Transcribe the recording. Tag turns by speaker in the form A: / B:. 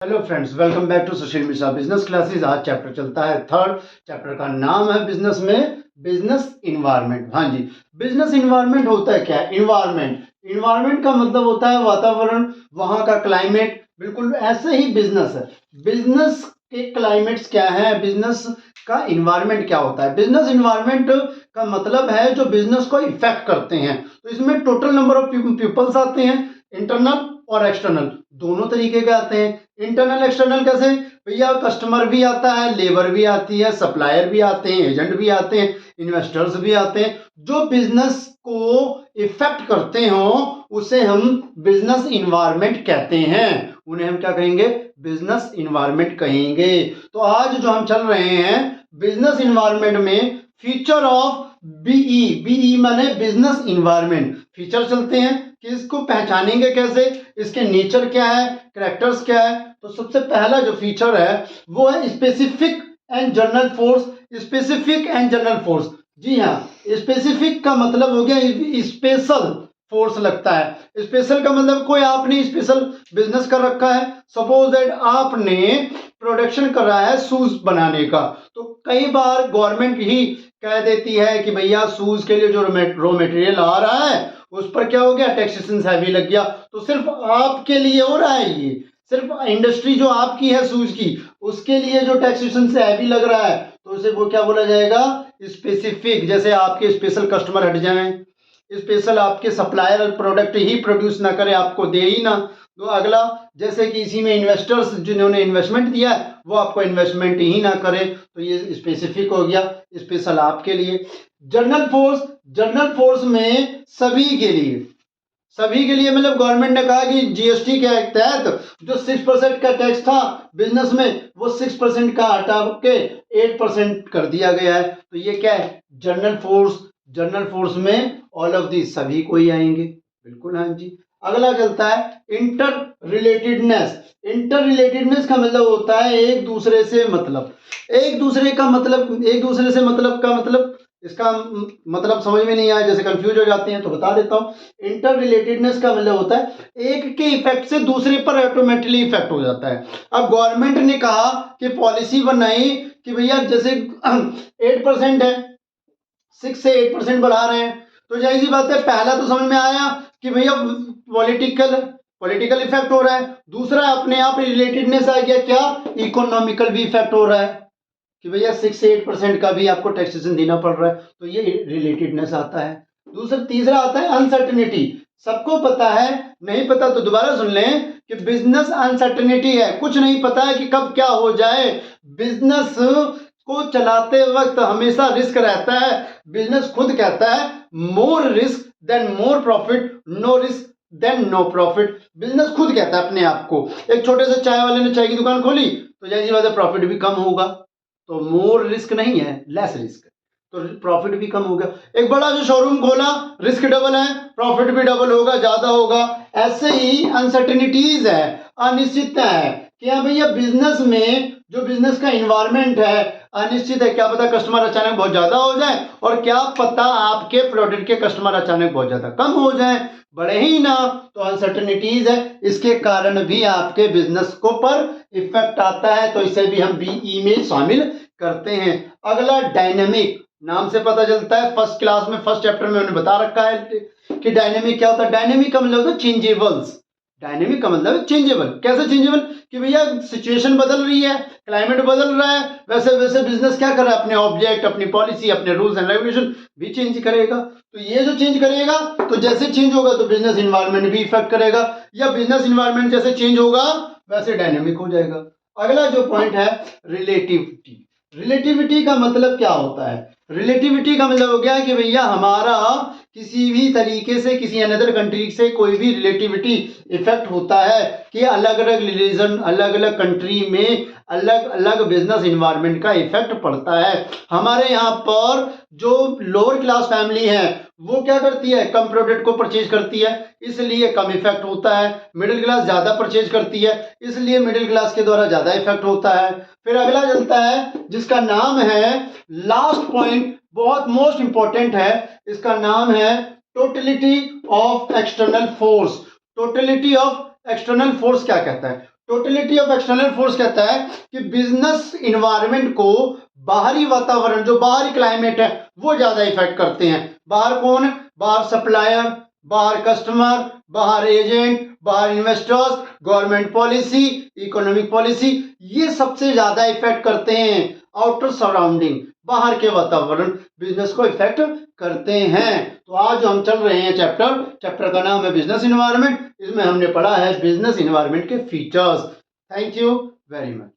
A: Hello friends, welcome back to Sushil Mishra business classes. आज chapter चलता है थर्ड। चैप्टर का नाम है बिजनेस में बिजनेस इन्वायरमेंट। हाँ जी, बिजनेस इन्वायरमेंट होता है क्या? इन्वायरमेंट का मतलब होता है वातावरण, वहां का क्लाइमेट। बिल्कुल ऐसे ही बिजनेस है। बिजनेस के क्लाइमेट्स क्या है, बिजनेस का इन्वायरमेंट क्या होता है? बिजनेस इन्वायरमेंट का मतलब है जो बिजनेस को इफेक्ट करते हैं। तो इसमें टोटल नंबर ऑफ पीपल्स आते हैं, इंटरनल और एक्सटर्नल दोनों तरीके के आते हैं। इंटरनल एक्सटर्नल कैसे भैया? कस्टमर भी आता है, लेबर भी आती है, सप्लायर भी आते हैं, एजेंट भी आते हैं, इन्वेस्टर्स भी आते हैं। जो बिजनेस को इफेक्ट करते हो उसे हम बिजनेस इन्वायरमेंट कहते हैं। उन्हें हम क्या कहेंगे? बिजनेस इन्वायरमेंट कहेंगे। तो आज जो हम चल रहे हैं बिजनेस इन्वायरमेंट में फीचर ऑफ बीई माने बिजनेस इन्वायरमेंट। फीचर चलते हैं कि इसको पहचानेंगे कैसे, इसके नेचर क्या है, कैरेक्टर्स क्या है। तो सबसे पहला जो फीचर है वो है specific and general force. Specific and general force, जी हाँ, स्पेसिफिक का मतलब हो गया स्पेशल फोर्स लगता है। स्पेशल का मतलब कोई आपने स्पेशल बिजनेस कर रखा है। सपोज दैट आपने प्रोडक्शन कर रहा है शूज बनाने का, तो कई बार गवर्नमेंट ही कह देती है कि भैया शूज के लिए जो रॉ मटेरियल आ रहा है उस पर क्या हो गया, टैक्सेशन हैवी लग गया। तो सिर्फ आपके लिए हो रहा है, ये सिर्फ इंडस्ट्री जो आपकी है शूज की उसके लिए जो टैक्सेशन से हैवी लग रहा है तो उसे वो क्या बोला जाएगा? स्पेसिफिक। जैसे आपके स्पेशल कस्टमर हट जाएं, स्पेशल आपके सप्लायर प्रोडक्ट ही प्रोड्यूस ना करे, आपको दे ही ना। तो अगला, जैसे कि इसी में इन्वेस्टर्स जिन्होंने इन्वेस्टमेंट दिया है वो आपको इन्वेस्टमेंट ही ना करे, तो ये स्पेसिफिक हो गया, स्पेशल आपके लिए। जनरल फोर्स, जनरल फोर्स में सभी के लिए मतलब गवर्नमेंट ने कहा कि जीएसटी के तहत जो 6% का टैक्स था बिजनेस में वो 6% का हटा के 8% कर दिया गया है। तो ये क्या है? General force. जनरल फोर्स में ऑल ऑफ दी सभी को ही आएंगे, बिल्कुल हाँ जी। अगला चलता है इंटर रिलेटेडनेस। इंटर रिलेटेडनेस का मतलब होता है एक दूसरे से मतलब। एक दूसरे से मतलब का मतलब, इसका मतलब समझ में नहीं आया, जैसे कंफ्यूज हो जाते हैं तो बता देता हूं। इंटर रिलेटेडनेस का मतलब होता है एक के इफेक्ट से दूसरे पर ऑटोमेटिकली इफेक्ट हो जाता है। अब गवर्नमेंट ने कहा कि पॉलिसी बनाई कि भैया जैसे 8% है, 6 से 8% बढ़ा रहे हैं, तो जाहिर सी बात है पहला तो समझ में आया कि भैया पॉलिटिकल इफेक्ट हो रहा है। दूसरा अपने आप रिलेटेडनेस आ गया, क्या? इकोनॉमिकल भी इफेक्ट हो रहा है कि भैया 6 से 8% का भी आपको टैक्सेशन देना पड़ रहा है, तो ये रिलेटेडनेस आता है। तीसरा आता है अनसर्टेनिटी। सबको पता है, नहीं पता तो दोबारा सुन लें कि बिजनेस अनसर्टेनिटी है, कुछ नहीं पता है कि कब क्या हो जाए। बिजनेस को चलाते वक्त हमेशा रिस्क रहता है। बिजनेस खुद कहता है more risk then more profit, no risk then no profit. Business खुद कहता है अपने आप को। एक छोटे से चाय वाले ने चाय की दुकान खोली तो जाहिर बात है प्रॉफिट भी कम होगा, तो मोर रिस्क नहीं है, लेस रिस्क, तो प्रॉफिट भी कम होगा। एक बड़ा जो शोरूम खोला, रिस्क डबल है, प्रॉफिट भी डबल होगा, ज्यादा होगा। ऐसे ही अनसर्टेनिटीज है, अनिश्चितता है कि हाँ भैया बिजनेस में जो बिजनेस का इन्वायरमेंट है अनिश्चित है। क्या पता कस्टमर अचानक बहुत ज्यादा हो जाए और क्या पता आपके प्रोडक्ट के कस्टमर अचानक बहुत ज्यादा कम हो जाए, बढ़े ही ना। तो अनसर्टेनिटीज है, इसके कारण भी आपके बिजनेस को पर इफेक्ट आता है, तो इसे भी हम बीई में शामिल करते हैं। अगला डायनेमिक। नाम से पता चलता है, फर्स्ट क्लास में फर्स्ट चैप्टर में उन्होंने बता रखा है कि डायनेमिक क्या होता है। डायनेमिक का मतलब होता है चेंजेबल्स। डायनेमिक का मतलब है चेंजेबल। कैसे चेंजेबल? कि भैया सिचुएशन बदल रही है, क्लाइमेट बदल रहा है, वैसे वैसे बिजनेस क्या कर रहा है, अपने ऑब्जेक्ट, अपनी पॉलिसी, अपने रूल्स एंड रेगुलेशन भी चेंज करेगा। तो ये जो चेंज करेगा, तो जैसे चेंज होगा तो बिजनेस इन्वायरमेंट भी इफेक्ट करेगा, या बिजनेस इन्वायरमेंट जैसे चेंज होगा वैसे डायनेमिक हो जाएगा। अगला जो पॉइंट है रिलेटिविटी। रिलेटिविटी का मतलब क्या होता है? रिलेटिविटी का मतलब हो गया कि भैया हमारा किसी भी तरीके से किसी अनदर कंट्री से कोई भी रिलेटिविटी इफेक्ट होता है कि अलग अलग रीजन, अलग अलग कंट्री में अलग अलग बिजनेस इन्वायरमेंट का इफेक्ट पड़ता है। हमारे यहाँ पर जो लोअर क्लास फैमिली है वो क्या करती है, कम प्रोडक्ट को परचेज करती है, इसलिए कम इफेक्ट होता है। मिडिल क्लास ज्यादा परचेज करती है, इसलिए मिडिल क्लास के द्वारा ज्यादा इफेक्ट होता है। फिर अगला चलता है जिसका नाम है, लास्ट पॉइंट बहुत मोस्ट इंपॉर्टेंट है, इसका नाम है totality of external force. Totality of external force क्या कहता है? टोटलिटी ऑफ एक्सटर्नल फोर्स कहता है कि बिजनेस इन्वायरमेंट को बाहरी वातावरण, जो बाहरी क्लाइमेट है, वो ज्यादा इफेक्ट करते हैं। बाहर कौन? बाहर सप्लायर, बाहर कस्टमर, बाहर एजेंट, बाहर investors, government policy, economic policy, ये सबसे ज्यादा इफेक्ट करते हैं। आउटर सराउंडिंग, बाहर के वातावरण बिजनेस को इफेक्ट करते हैं। तो आज जो हम चल रहे हैं चैप्टर का नाम है बिजनेस इन्वायरमेंट। इसमें हमने पढ़ा है बिजनेस इन्वायरमेंट के features. Thank you very much.